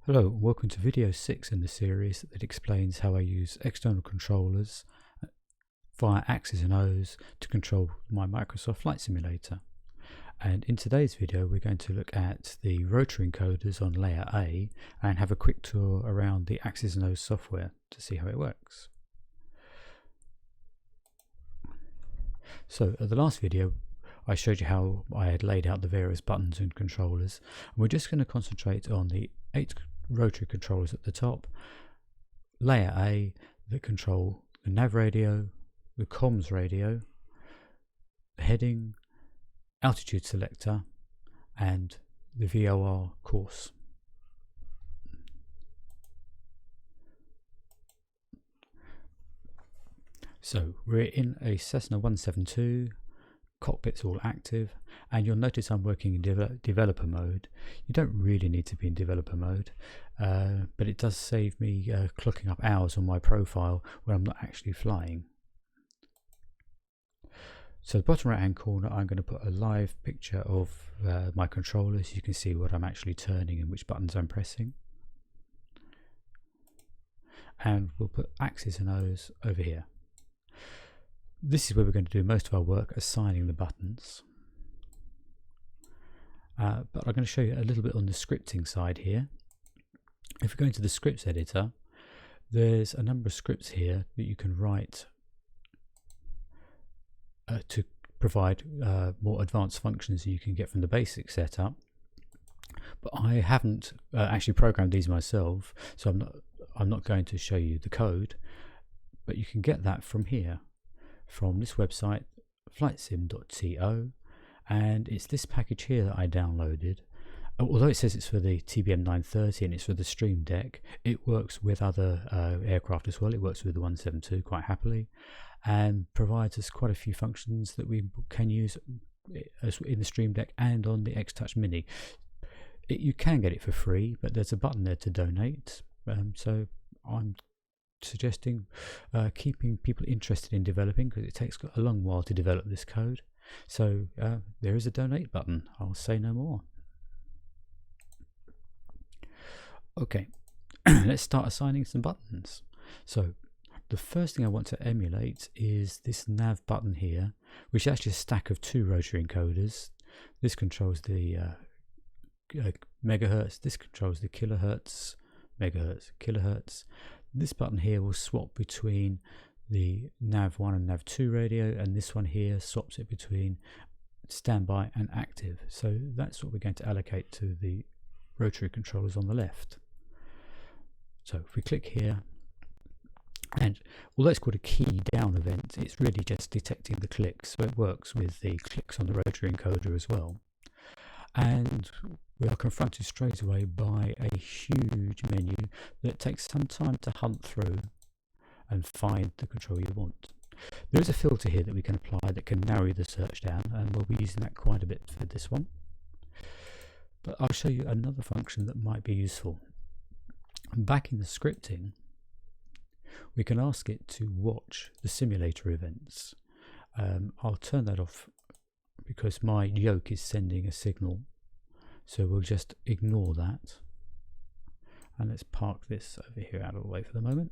Hello, welcome to video 6 in the series that explains how I use external controllers via Axis and Ohs to control my Microsoft Flight Simulator. And in today's video we're going to look at the rotary encoders on layer A and have a quick tour around the Axis and Ohs software to see how it works. So at the last video I showed you how I had laid out the various buttons and controllers, and we're just going to concentrate on the 8 rotary controllers at the top, layer A, that control the nav radio, the comms radio, the heading, altitude selector, and the VOR course. So we're in a Cessna 172, cockpit's all active, and you'll notice I'm working in developer mode. You don't really need to be in developer mode, but it does save me clocking up hours on my profile when I'm not actually flying. So the bottom right hand corner, I'm going to put a live picture of my controller so you can see what I'm actually turning and which buttons I'm pressing. And we'll put Axis and Ohs over here. This is where we're going to do most of our work, assigning the buttons. But I'm going to show you a little bit on the scripting side here. If we go into the scripts editor, there's a number of scripts here that you can write to provide more advanced functions that you can get from the basic setup. But I haven't actually programmed these myself, so I'm not going to show you the code, but you can get that from here, from this website, flightsim.to, and it's this package here that I downloaded. Although it says it's for the TBM 930 and it's for the Stream Deck, it works with other aircraft as well. It works with the 172 quite happily, and provides us quite a few functions that we can use in the Stream Deck and on the X-Touch Mini. You can get it for free, but there's a button there to donate, so I'm suggesting keeping people interested in developing, because it takes a long while to develop this code. So there is a donate button. I'll say no more. Okay, let's start assigning some buttons. So the first thing I want to emulate is this nav button here, which is actually a stack of 2 rotary encoders. This controls the megahertz, this controls the kilohertz, megahertz, kilohertz. This button here will swap between the Nav1 and Nav2 radio, and this one here swaps it between standby and active. So that's what we're going to allocate to the rotary controllers on the left. So if we click here, and although it's called a key down event, it's really just detecting the clicks, so it works with the clicks on the rotary encoder as well. And we are confronted straight away by a huge menu that takes some time to hunt through and find the control you want. There is a filter here that we can apply that can narrow the search down, and we'll be using that quite a bit for this one. But I'll show you another function that might be useful. Back in the scripting, we can ask it to watch the simulator events. I'll turn that off because my yoke is sending a signal, so we'll just ignore that, and let's park this over here out of the way for the moment.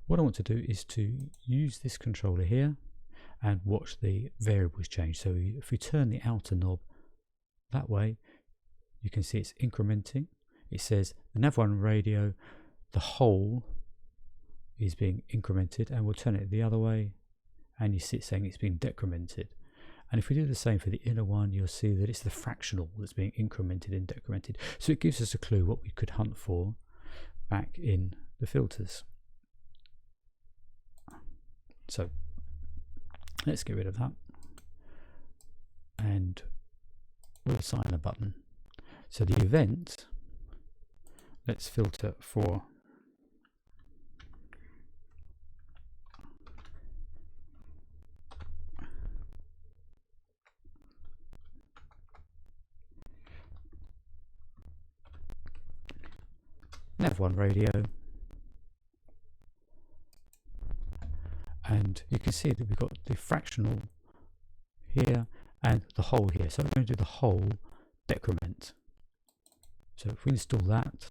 What I want to do is to use this controller here and watch the variables change. So if we turn the outer knob that way, you can see it's incrementing. It says the Nav1 radio, the whole is being incremented, and we'll turn it the other way and you see it saying it's being decremented. And if we do the same for the inner one, you'll see that it's the fractional that's being incremented and decremented. So it gives us a clue what we could hunt for back in the filters. So let's get rid of that, and we'll assign a button. So the event, let's filter for Nav1 radio, and you can see that we've got the fractional here and the whole here. So we're going to do the whole decrement. So if we install that,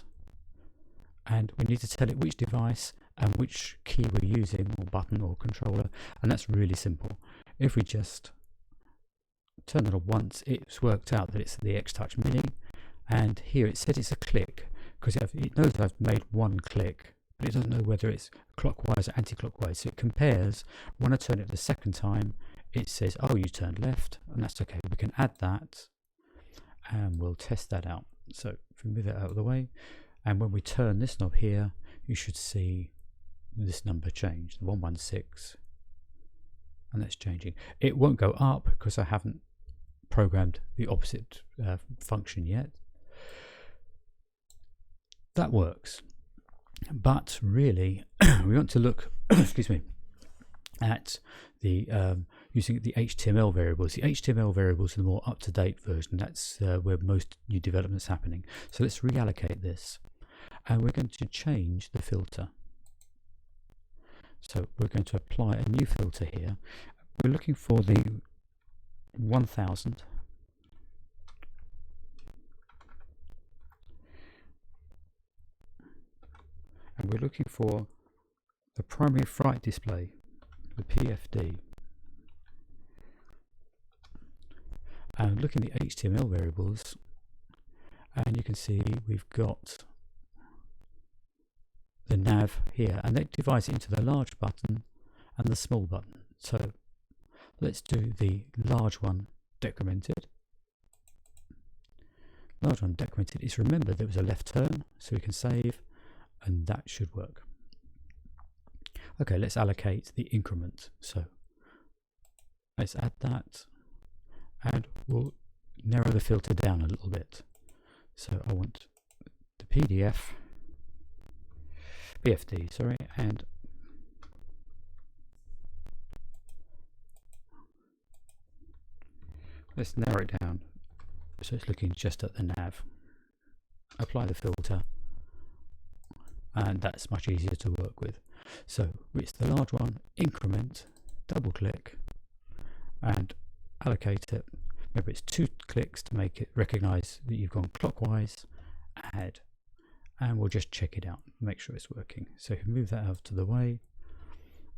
and we need to tell it which device and which key we're using, or button or controller, and that's really simple. If we just turn it on once, it's worked out that it's the X-Touch Mini, and here it said it's a click because it knows I've made one click, but it doesn't know whether it's clockwise or anti-clockwise, so it compares. When I turn it the second time, it says, oh, you turned left, and that's okay. We can add that and we'll test that out. So if we move that out of the way, and when we turn this knob here, you should see this number change, the 116, and that's changing. It won't go up because I haven't programmed the opposite function yet. That works, but really we want to look excuse me, at the using the HTML variables. The HTML variables are the more up-to-date version. That's where most new development's happening. So let's reallocate this, and we're going to change the filter. So we're going to apply a new filter here. We're looking for the 1000, and we're looking for the primary fright display, the PFD. And looking at the HTML variables, and you can see we've got the nav here, and that divides it into the large button and the small button. So let's do the large one decremented. Large one decremented is, remember there was a left turn, so we can save, and that should work. Okay, let's allocate the increment. So let's add that, and we'll narrow the filter down a little bit. So I want the BFD, sorry, and let's narrow it down so it's looking just at the nav. Apply the filter, and that's much easier to work with. So it's the large one, increment, double click, and allocate it. Remember, it's 2 clicks to make it recognize that you've gone clockwise. Add, and we'll just check it out, make sure it's working. So if we move that out of the way,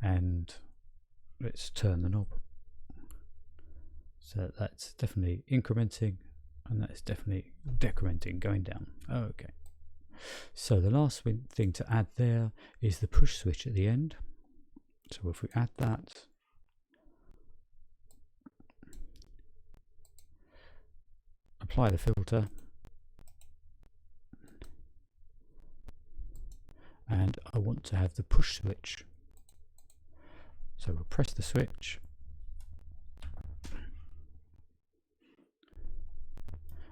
and let's turn the knob. So that's definitely incrementing, and that's definitely decrementing, going down. Okay. So the last thing to add there is the push switch at the end. So if we add that, apply the filter, and I want to have the push switch. So we'll press the switch,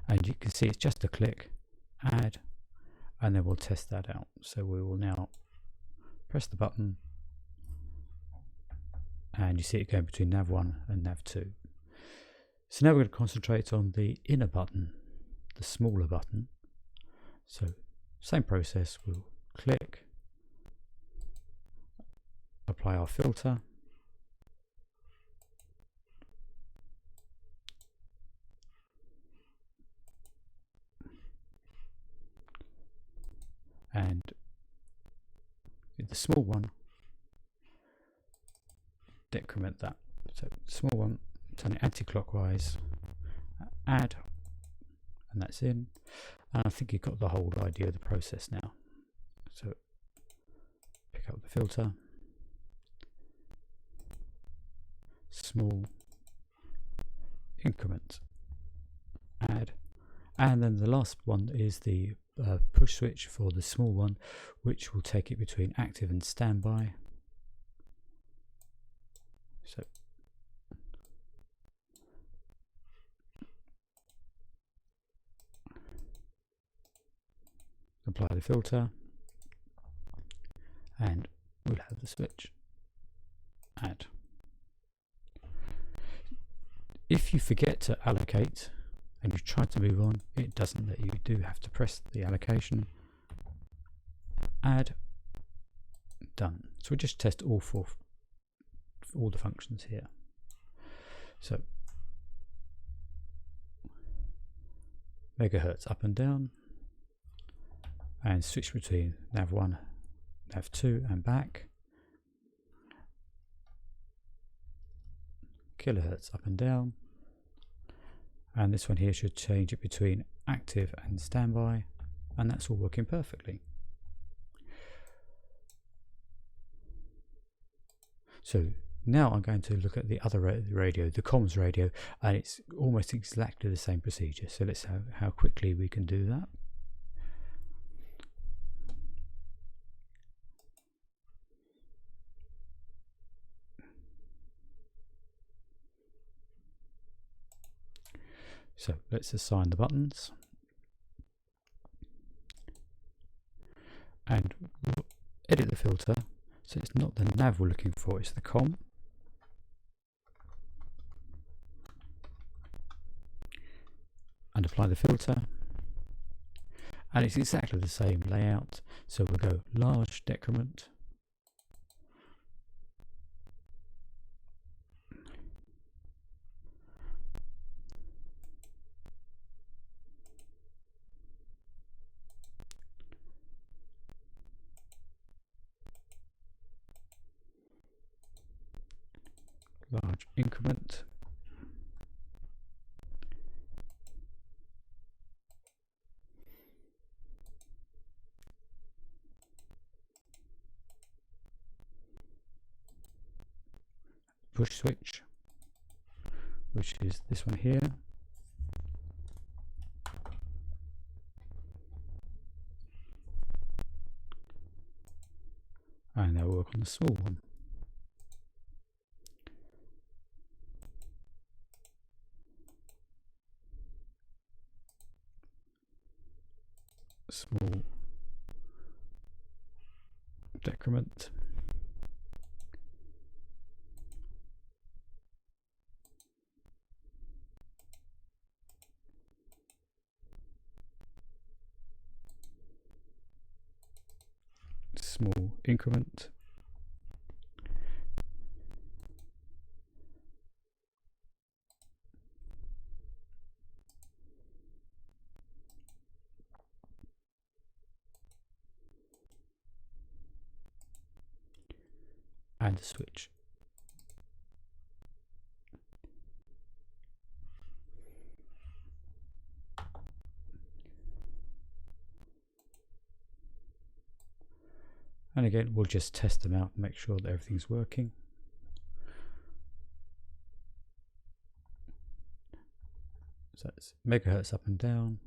and you can see it's just a click, add, and then we'll test that out. So we will now press the button, and you see it going between Nav1 and Nav2. So now we're going to concentrate on the inner button, the smaller button. So same process, we'll click, apply our filter, and with the small one, decrement that. So small one, turn it anti-clockwise, add, and that's in. And I think you've got the whole idea of the process now. So pick up the filter, small, increment, add, and then the last one is the push switch for the small one, which will take it between active and standby. So apply the filter, and we'll have the switch, add. If you forget to allocate and you try to move on, it doesn't let you. You do have to press the allocation, add, done. So we'll just test all the functions here. So megahertz up and down, and switch between Nav1, Nav2 and back. Kilohertz up and down, and this one here should change it between active and standby, and that's all working perfectly. So now I'm going to look at the other radio, the comms radio, and it's almost exactly the same procedure. So let's see how quickly we can do that. So let's assign the buttons, and we'll edit the filter so it's not the nav we're looking for, it's the com. And apply the filter, and it's exactly the same layout. So we'll go large decrement, large increment, push switch, which is this one here, and now work on the small one. Small decrement, small increment, and a switch. And again, we'll just test them out and make sure that everything's working. So it's megahertz up and down,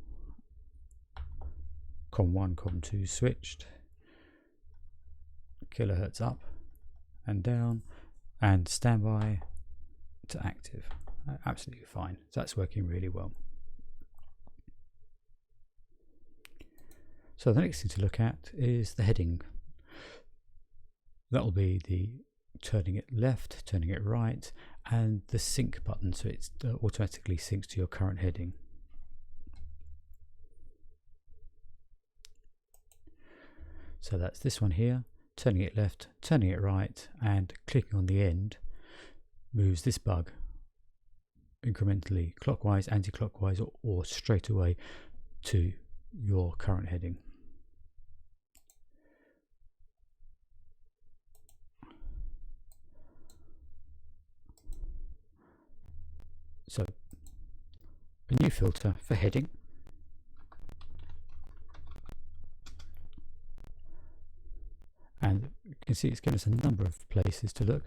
COM1, COM2 switched, kilohertz up and down, and standby to active. Absolutely fine. So that's working really well. So the next thing to look at is the heading. That will be the turning it left, turning it right, and the sync button, so it automatically syncs to your current heading. So that's this one here, turning it left, turning it right, and clicking on the end moves this bug incrementally clockwise, anti-clockwise, or straight away to your current heading. So a new filter for heading, and you can see it's given us a number of places to look.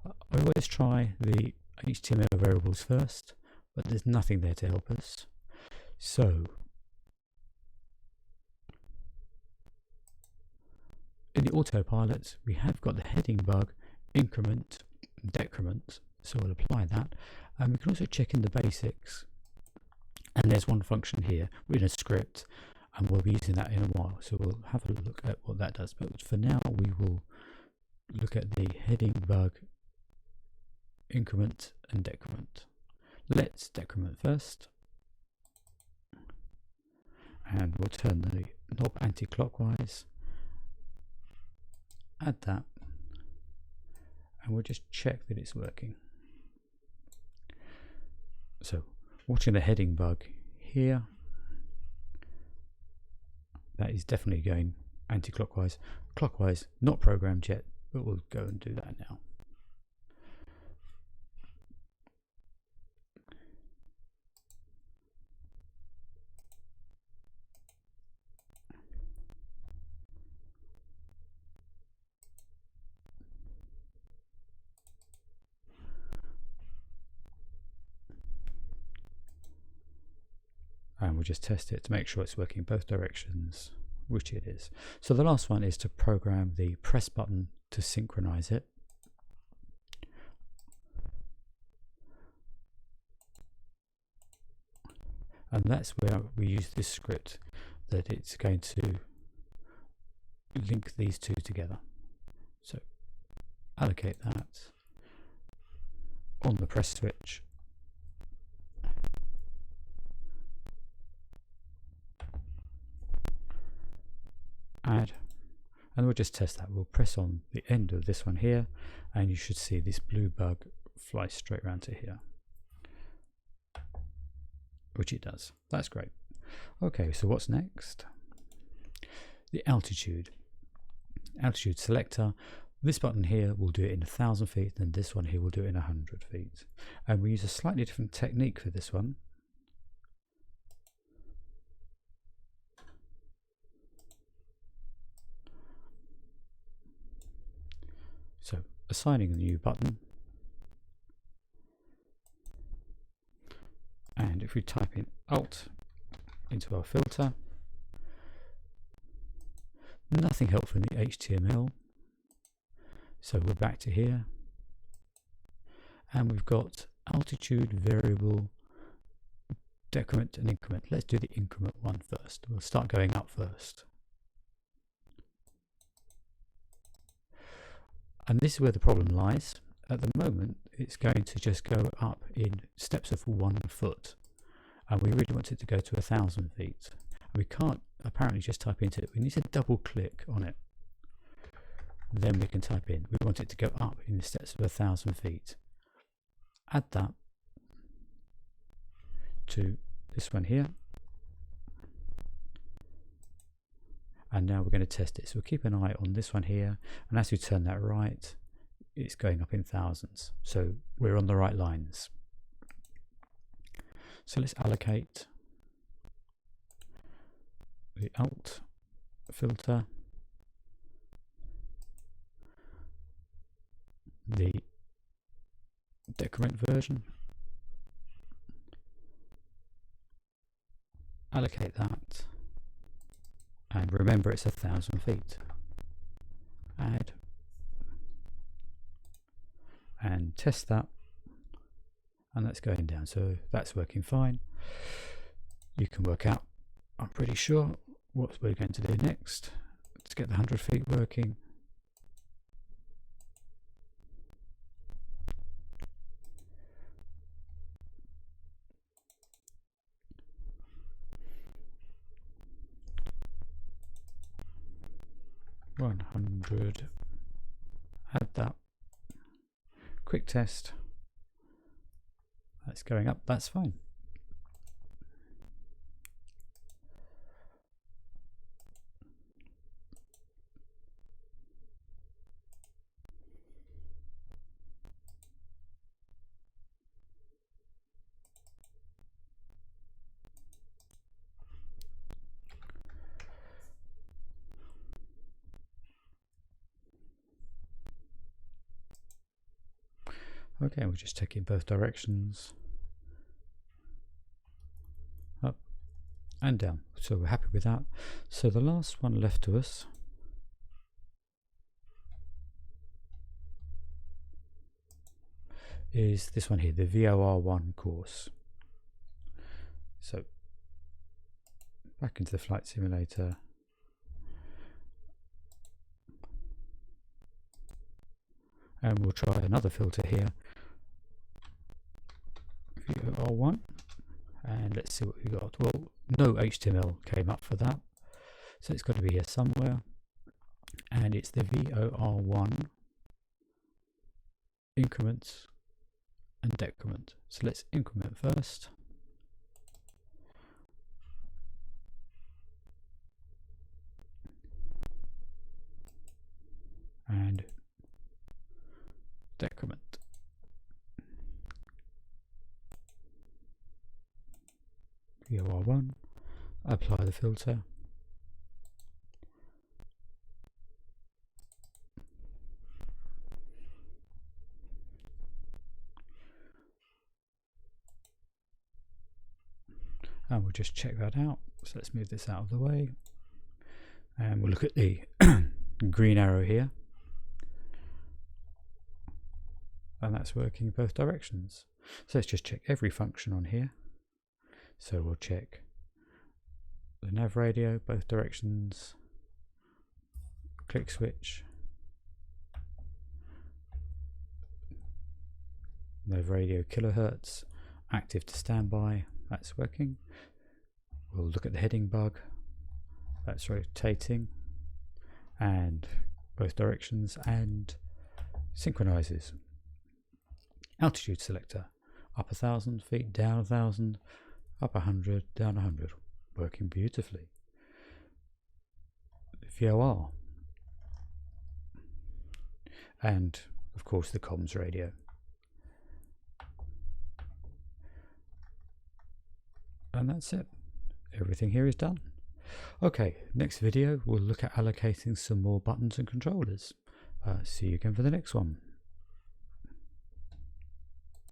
I always try the HTML variables first, but there's nothing there to help us. So in the autopilot we have got the heading bug, increment, decrement, so we'll apply that. And we can also check in the basics, and there's one function here in a script, and we'll be using that in a while, so we'll have a look at what that does. But for now we will look at the heading bug, increment and decrement. Let's decrement first, and we'll turn the knob anti-clockwise, add that, and we'll just check that it's working. So watching the heading bug here, that is definitely going anti-clockwise. Clockwise, not programmed yet, but we'll go and do that now. And we'll just test it to make sure it's working in both directions, which it is. So the last one is to program the press button to synchronize it. And that's where we use this script, that it's going to link these two together. So allocate that on the press switch. Add, and we'll just test that. We'll press on the end of this one here, and you should see this blue bug fly straight around to here, which it does. That's great. Okay, so what's next? The altitude selector. This button here will do it in 1,000 feet, and this one here will do it in 100 feet. And we use a slightly different technique for this one. So assigning a new button, and if we type in Alt into our filter, nothing helpful in the HTML, so we're back to here, and we've got altitude, variable, decrement and increment. Let's do the increment one first. We'll start going up first. And this is where the problem lies. At the moment, it's going to just go up in steps of 1 foot. And we really want it to go to 1,000 feet. And we can't apparently just type into it. We need to double click on it. Then we can type in. We want it to go up in the steps of 1,000 feet. Add that to this one here. And now we're going to test it. So we'll keep an eye on this one here, and as we turn that right, it's going up in thousands. So we're on the right lines. So let's allocate the Alt filter, the decrement version, allocate that. And remember, it's 1,000 feet. Add. And test that. And that's going down. So that's working fine. You can work out, I'm pretty sure, what we're going to do next. Let's get the 100 feet working. $100. Add that. Quick test. That's going up. That's fine. Okay, we'll just check in both directions, up and down. So we're happy with that. So the last one left to us is this one here, the VOR1 course. So back into the flight simulator. And we'll try another filter here, VOR1, and let's see what we got. Well, no HTML came up for that, so it's got to be here somewhere, and it's the VOR1 increment and decrement. So let's increment first. decrement. VOR1, apply the filter. And we'll just check that out. So let's move this out of the way. And we'll look at the green arrow here. And that's working in both directions. So let's just check every function on here. So we'll check the nav radio, both directions, click switch, nav radio kilohertz, active to standby, that's working. We'll look at the heading bug, that's rotating, and both directions, and synchronizes. Altitude selector, up 1,000 feet, down 1,000, up 100, down 100, working beautifully. VOR, and of course the comms radio. And that's it. Everything here is done. Okay, next video we'll look at allocating some more buttons and controllers. See you again for the next one.